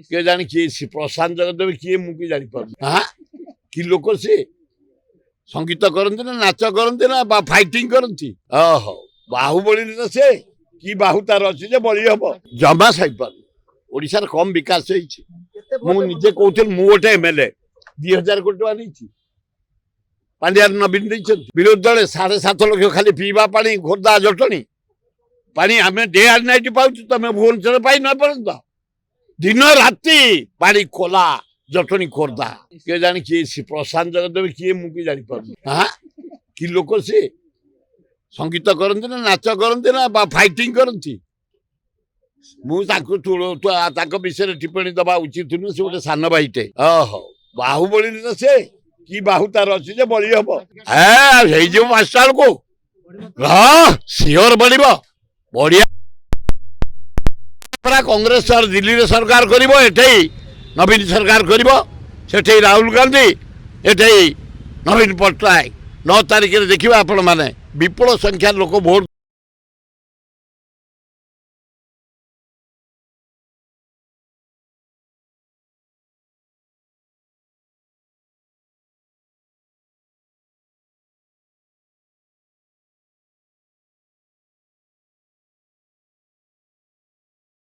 किए जाने किए प्रशांत जगदेव किए मुझे जानी पार हाँ कि लोक सी संगीत करते ना नाच करते ना फाइटिंग करती ओहो बाहुबली से कि बाहु तार अच्छी जे बड़ी हम जमा सहीपार ओडार कम विकास मुझे कहते मु गोटे एमएलए 2000 कोटी टका नहीं पांड्या नवीन विरोधी दल 7.5 लाख खाली पीवा पानी खोर्धा जटणी पानी आम डे एंड नाइट पाच तुम भुवनेश्वर पाई न पर्यंत दिन राति पानी खोला जटणी खोर्धा किए जाने किए प्रशांत जगदेव किए मुझे जानी पार हाँ कि लोक सी संगीत करते ना नाच करते ना फाइटिंग करती मुझे विषय टिप्पणी दबा उचित नुह से गोटे सान भाईटे ओहो बाहुबली से कि बाहु तार अच्छी जे बड़ी हम है मास्टर को सियोर बढ़ बढ़िया कांग्रेस दिल्ली रे सरकार कर नवीन सरकार कर राहुल गांधी एठे नवीन पट्टनायक 9 तारिख देखिए आपण माने विपुल संख्या लोक भोट